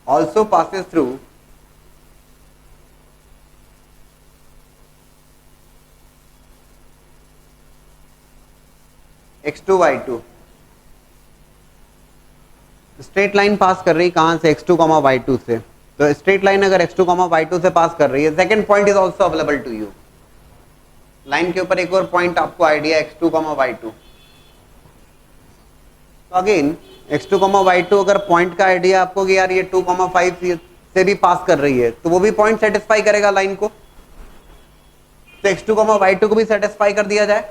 also passes through x2 y2। Straight line pass कर रही कहां से, x2 y2 से। तो स्ट्रेट लाइन अगर x2 y2 से पास कर रही है, second point is also available to you. Line के ऊपर एक और पॉइंट आपको आइडिया x2 y2। तो अगेन x2 y2 अगर पॉइंट का आइडिया आपको कि यार ये 2 5 से भी पास कर रही है, तो वो भी पॉइंट सेटिस्फाई करेगा लाइन को। तो x2 y2 को भी सेटिस्फाई कर दिया जाए।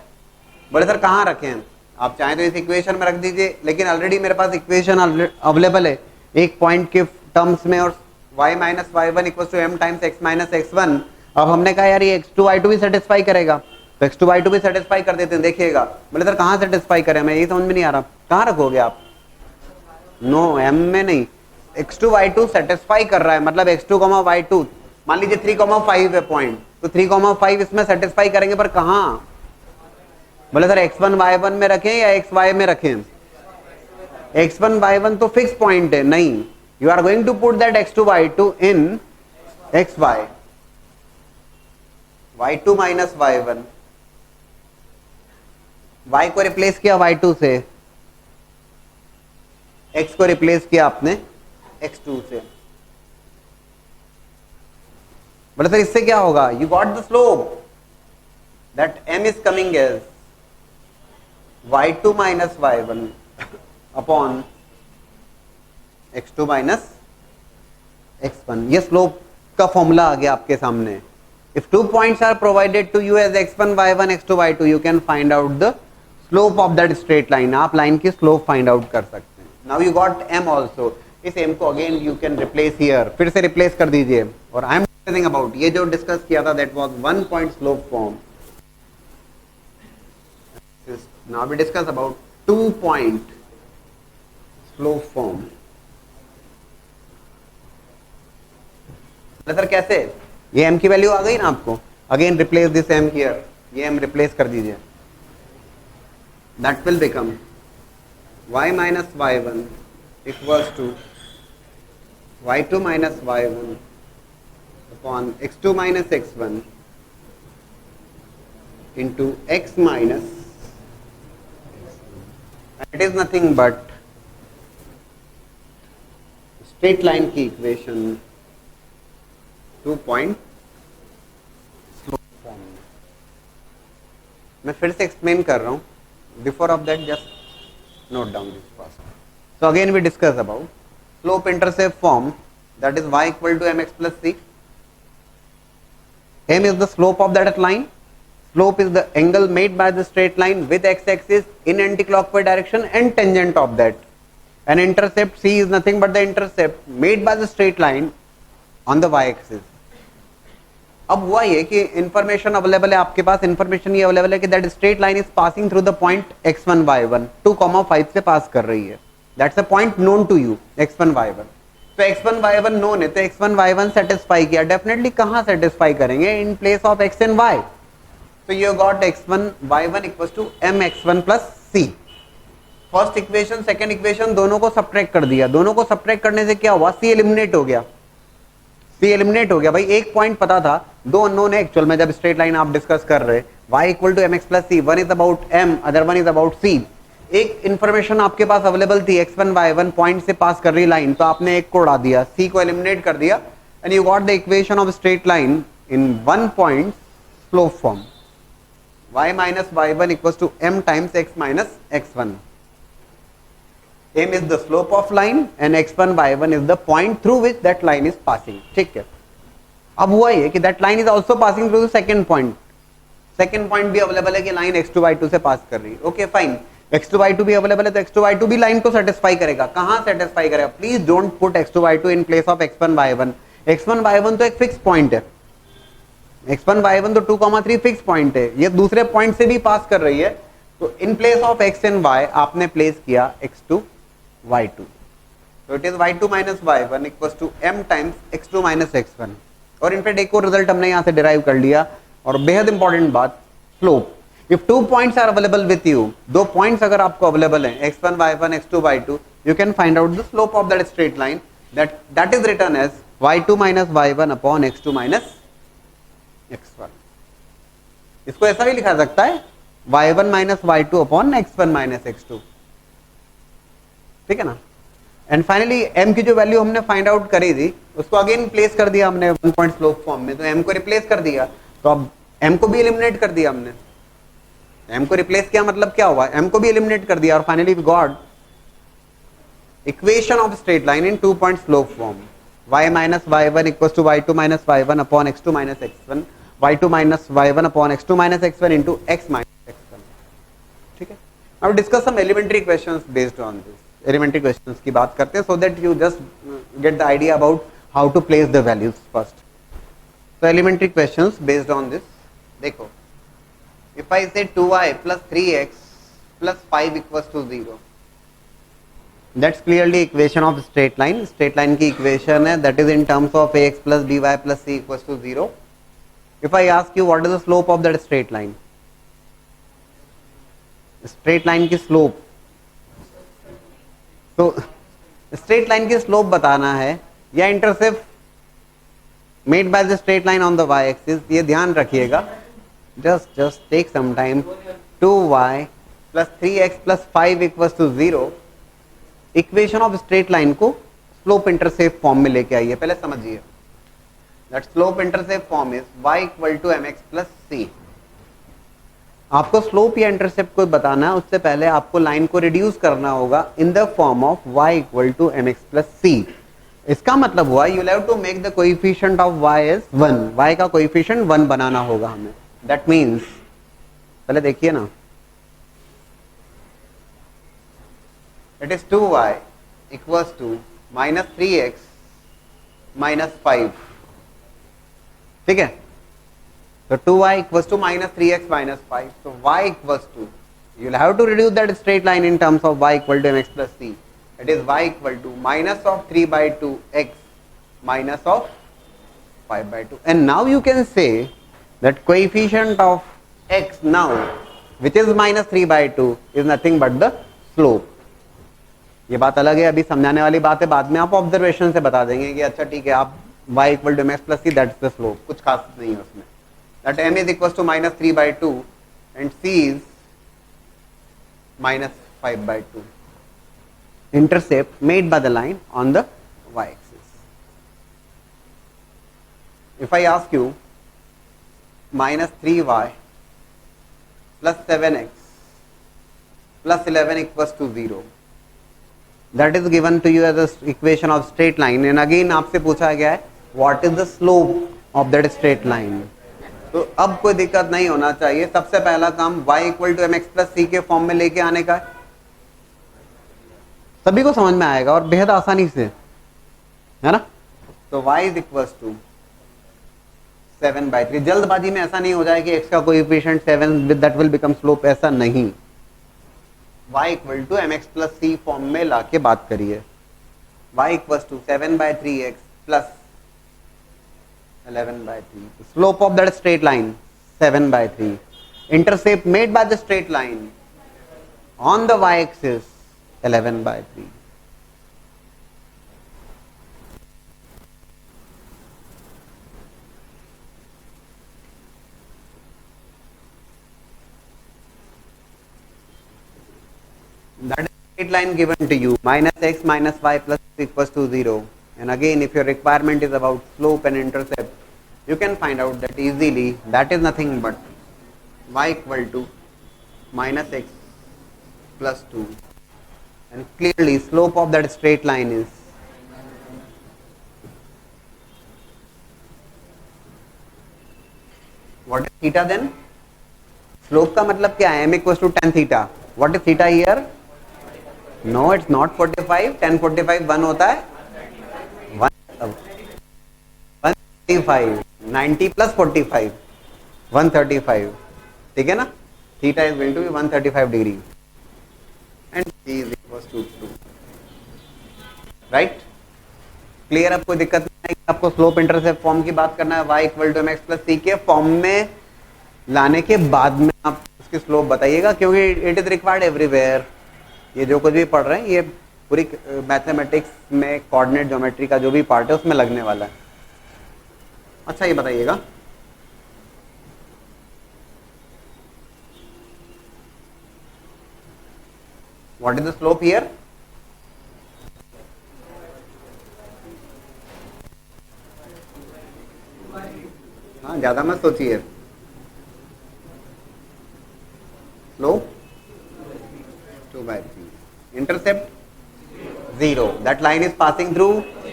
बड़े सर कहाँ रखे हैं, आप चाहें तो इस इक्वेशन में रख दीजिए, लेकिन ऑलरेडी मेरे पास इक्वेशन अवेलेबल है एक पॉइंट के टर्म्स में, और y minus y one equal to m times x minus x one. अब हमने कहा यार ये x2 y2 भी सेटिस्फाई करेगा, तो x2 y2 भी सेटिस्फाई कर देते हैं। देखिएगा बोले सर कहाँ सेटिस्फाई करें, मैं ये समझ में नहीं आ रहा, कहाँ रखोगे आप? नो m में नहीं, x2 y2 सेटिस्फाई कर रहा है, मतलब x2 y2 मान लीजिए 3 5 है पॉइंट, तो 3 5 इसमें सेटिस्फाई करेंगे, पर कहाँ? बोले सर x1 y1 में रखें या xy में रखें? x1 y1 तो फिक्स पॉइंट है, नहीं, you are going to put that x2 y2 in xy, y2 minus y1, y को रिप्लेस किया y2 से, x को रिप्लेस किया आपने x2 से। बोले सर इससे क्या होगा? You got the slope that m is coming as y2 minus y1 upon x2 minus x1। ये स्लोप का फॉर्मूला आ गया आपके सामने। If two points are provided to you as x1 y1 x2 y2, you can find out the slope of that straight line. आप line की slope find out कर सकते हैं। Now you got m also, इस m को again you can replace here, फिर से replace कर दीजिए। और आई एम डिस्कसिंग अबाउट, ये जो डिस्कस किया था that was one point slope form. Now we discuss about 2-point slope form. Sir कैसे? ये m की वैल्यू आ गई ना आपको, again replace this m here, ये m रिप्लेस कर दीजिए। That will become y minus y1 equals to y2 minus y1 upon x2 minus x1 into x minus, it is nothing but straight line की equation 2-point slope form. मैं फिर से explain कर रहा हूं, before of that just note down this first. So again we discuss about slope intercept form, that is y equal to mx plus c। m is the slope of that line, slope is the angle made by the straight line with x-axis in anti-clockwise direction and tangent of that, and intercept c is nothing but the intercept made by the straight line on the y-axis। अब हुआ ये कि information available है आपके पास, information ये available है कि that straight line is passing through the point x1 y1, 2 5 से पास कर रही है, that's a point known to you x1 y1। तो x1 y1 नोन है, तो x1 y1 सेटिस्फाई किया। डेफिनेटली कहां सेटिस्फाई करेंगे? इन place of x and y। So you got x1 y1 equals to mx1 plus c। First equation second equation दोनों को subtract कर दिया। दोनों को सब्ट्रैक्ट करने से क्या हुआ? c एलिमिनेट हो गया, c एलिमिनेट हो गया। भाई एक पॉइंट पता था, दो अननोन है एक्चुअल में जब स्ट्रेट लाइन आप डिस्कस कर रहे, y equal to mx plus c, one is about m, other one is about c। एक इंफॉर्मेशन आपके पास अवेलेबल थी, x1 y1 पॉइंट से पास कर रही लाइन, तो आपने एक को उड़ा दिया, c को एलिमिनेट कर दिया, and you got the equation of straight line in one point slope form. y minus y1 equals to m times x minus x1। m is the slope of line and x1 y1 is the point through which that line is passing। ठीक है, अब हुआ ये कि that line is also passing through the second point। Second point भी available है कि line x2 y2 से पास कर रही है। ओके फाइन, x2 y2 भी अवेलेबल है, तो x2 y2 भी लाइन को सेटिस्फाई करेगा। कहां सेटिस्फाई करेगा? Please don't put x2 y2 in place of x1 y1। x1 y1 तो एक फिक्स पॉइंट है, x1 y1 तो 2 3 फिक्स पॉइंट है, ये दूसरे पॉइंट से भी पास कर रही है, तो in place of x and y आपने प्लेस किया x2 y2, तो it is y2 minus y1 equals to m times x2 minus x1। और इनफैक्ट एक और रिजल्ट हमने यहां से डिराइव कर लिया, और बेहद इंपॉर्टेंट बात, slope. If two points are available with you, दो पॉइंट्स अगर आपको अवेलेबल हैं x1 y1 x2 y2, you can find out the slope of that straight line. that is written as y2 minus y1 upon x2 minus x1. इसको ऐसा भी लिखा सकता है y1 minus y2 upon x1 minus x2, ठीक है ना. And finally m की जो वैल्यू हमने फाइंड आउट करी थी उसको अगेन प्लेस कर दिया हमने वन पॉइंट स्लोप फॉर्म में, तो m को रिप्लेस कर दिया, तो अब m को भी एलिमिनेट कर दिया हमने. m को रिप्लेस किया मतलब क्या हुआ, m को भी एलिमिनेट कर दिया और finally we got equation of straight line in 2 point slope form. y minus y1 equals to y2 minus y1 upon x2 minus x1, y2 minus y1 upon x2 minus x1 into x minus x1. ठीक है. Now discuss some elementary questions based on this. Elementary questions की बात करते हैं so that you just get the idea about how to place the values first. So elementary questions based on this. देखो, if I say 2y plus 3x plus 5 equals to 0, that's clearly equation of straight line. Straight line की equation है that is in terms of ax plus by plus c equals to 0. If I ask you what is the slope of that straight line, straight line की slope, तो straight line की slope बताना है या intercept made by the straight line on the y axis, ये ध्यान रखिएगा. Just take some time. 2y plus 3x plus 5 equals to 0. Equation of straight line को स्लोप इंटरसेप्ट फॉर्म में लेके आइए. पहले समझिए that slope intercept form is y equal to mx plus c. आपको स्लोप या इंटरसेप्ट को बताना है उससे पहले आपको लाइन को रिड्यूस करना होगा in the form of y equal to mx plus c. इसका मतलब हुआ you have to make the coefficient of y as 1. y का कोएफिशिएंट 1 बनाना होगा हमें. दैट मींस पहले देखिए ना, it is 2y equals to minus 3x minus 5. ठीक है. तो 2y equals to minus 3x minus 5. So y equals to, you'll have to reduce that straight line in terms of y equal to mx plus c. It is y equal to minus of 3 by 2 x minus of 5 by 2. And now you can say that coefficient of x now, which is minus 3 by 2, is nothing but the slope. ये बात अलग है, अभी समझाने वाली बात है, बाद में आप ऑब्जर्वेशन से बता देंगे कि अच्छा ठीक है आप y equal to mx plus c that's the slope. कुछ खास नहीं है उसमें. That m is equal to minus 3 by 2 and c is minus 5 by 2. Intercept made by the line on the y axis. If I ask you minus 3y plus 7x plus 11 equals to 0, that is given to you as a equation of straight line. And again आपसे पूछा गया है what is the slope of that straight line. तो अब कोई दिक्कत नहीं होना चाहिए. सबसे पहला काम y equal to mx plus c के फॉर्म में लेके आने का है. सभी को समझ में आएगा और बेहद आसानी से, है ना. तो y इज इक्वल टू 7/3. जल्दबाजी में ऐसा नहीं हो जाए कि x का coefficient 7 with that will become slope, ऐसा नहीं. y equal to mx plus c form में लाके बात करिए. y equal to 7/3x plus 11/3. Slope of that straight line 7/3. Intercept made by the straight line on the y axis 11/3. That is straight line given to you, minus x minus y plus equals to 0. And again, if your requirement is about slope and intercept, you can find out that easily. That is nothing but y equal to minus x plus 2. And clearly slope of that straight line is what is theta then? Slope का मतलब क्या है? m equals to tan theta. What is theta here? No, it's not 45. tan 45 1 होता है 135. 90 plus 45 135. ठीक है ना. theta is going to be 135 degree and c is equals to 2. Right. Clear. अब कोई दिक्कत नहीं है. आपको स्लोप इंटरसेप्ट फॉर्म की बात करना है. y equal to mx plus c के फॉर्म में लाने के बाद में आप उसकी स्लोप बताइएगा, क्योंकि इट इज रिक्वायर्ड एवरीवेयर. ये जो कुछ भी पढ़ रहे हैं ये पूरी मैथमेटिक्स में कोऑर्डिनेट ज्योमेट्री का जो भी पार्ट है उसमें लगने वाला है। अच्छा ये बताइएगा, what is the slope here? हाँ ज्यादा मत सोचिए, slope 2/3, intercept 0, that line is passing through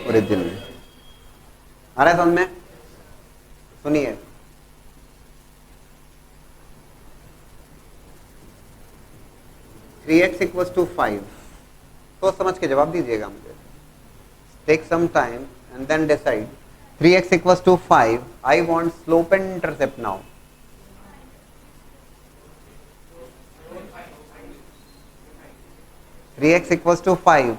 origin. आ रहा है समझ में? सुनिए, 3x इक्वल्स टू 5, सोच समझ के जवाब दीजिएगा मुझे, take some time and then decide. 3x equals to 5, I want slope and intercept now. Three x equals to 5,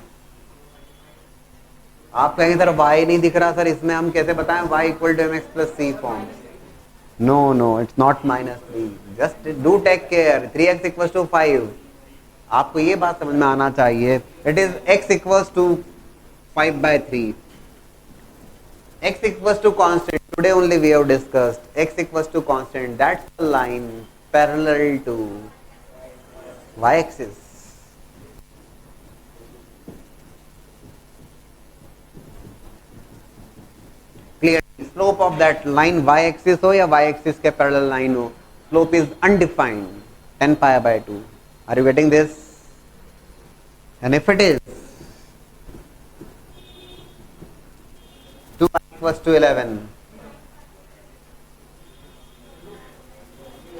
आप कहेंगे सर y नहीं दिख रहा सर, इसमें हम कैसे बताएं y equal to mx plus c form? No no, it's not -3, just do take care. 3x equals to 5, आपको ये बात समझ में आना चाहिए, it is x equals to 5/3, x equals to constant, today only we have discussed x equals to constant, that's the line parallel to y axis. Clear? Slope of that line y axis हो या y axis के parallel line हो, slope is undefined, 10 pi/2. Are you getting this? And if it is 2 equals to 11,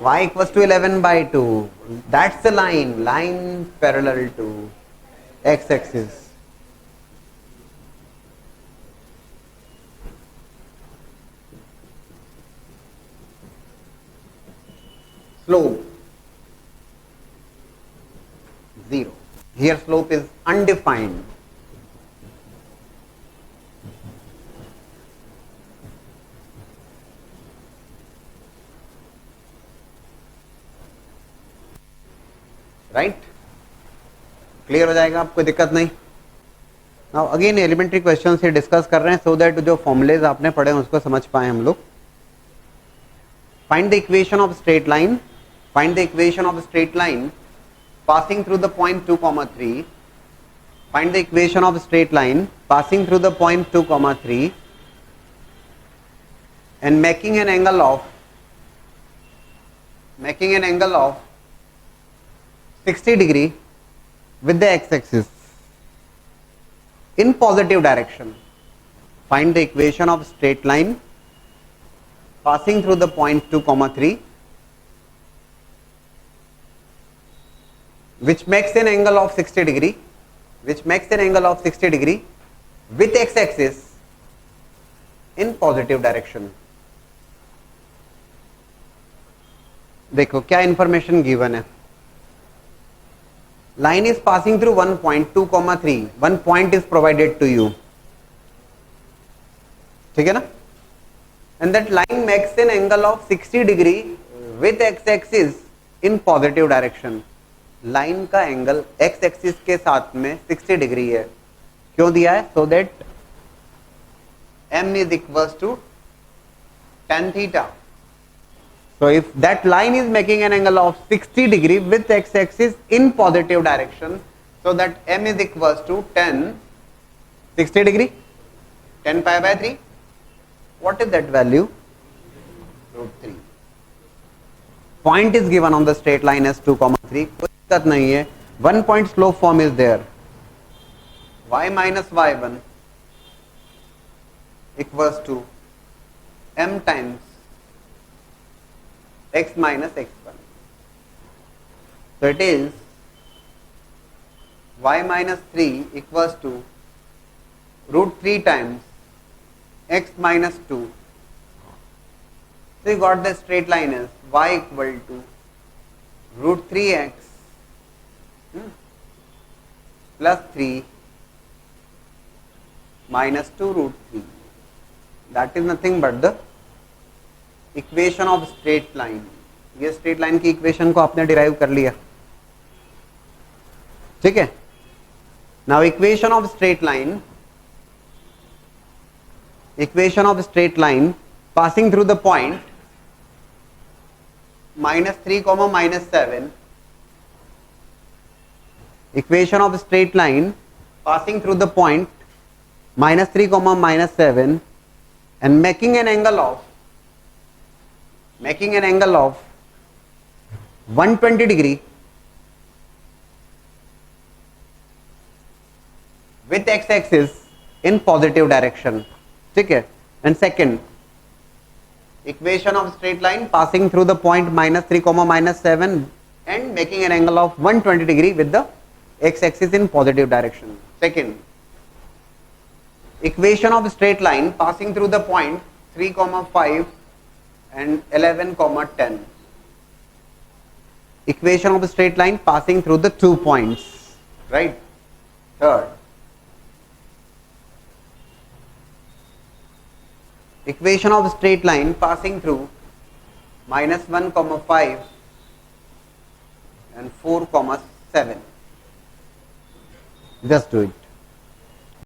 y equals to 11/2, that's the line parallel to x axis. Slope 0. Here slope is undefined. Right? Clear हो जाएगा, आपको दिक्कत नहीं। Now again elementary question से discuss कर रहे हैं so that जो फॉर्मुलेज आपने पढ़े हैं उसको समझ पाए हम लोग। Find the equation of straight line, find the equation of straight line passing through the point 2,3, find the equation of straight line passing through the point 2,3 and making an angle of 60 degree with the x-axis in positive direction. Find the equation of straight line passing through the point 2,3 which makes an angle of 60 degree, with x-axis in positive direction. देखो क्या information given है, line is passing through 1 point 2,3, 1 point is provided to you, ठीक है ना, and that line makes an angle of 60 degree with x-axis in positive direction. Line का angle x axis के साथ में 60 डिग्री है, क्यों दिया है? So that m is equals to tan theta. So if that line is making an angle of 60 degree with x axis in positive direction, so that m is equals to 10 60 degree 10 pi/3. What is that value? √3. Point is given on the straight line as 2,3, कोई दिक्कत नहीं है। 1 point slope form is there, y minus y1 equals to m times x minus x1. So it is y minus 3 equals to √3 times x minus 2. So you got the straight line as y equal to √3x plus 3 minus 2 √3. That is nothing but the equation of straight line. ये straight line की equation को आपने derive कर लिया, ठीक है। Now equation of straight line passing through the point -3, -7. Equation of straight line passing through the point -3, -7 and making an angle of 120 degree with x-axis in positive direction. ठीक है. And second, equation of straight line passing through the point -3, -7 and making an angle of 120 degree with the x-axis in positive direction. Second, equation of straight line passing through the point 3, 5 and 11, 10. Equation of straight line passing through the 2 points, right? Third, equation of straight line passing through -1, 5 and 4, 7. Just do it.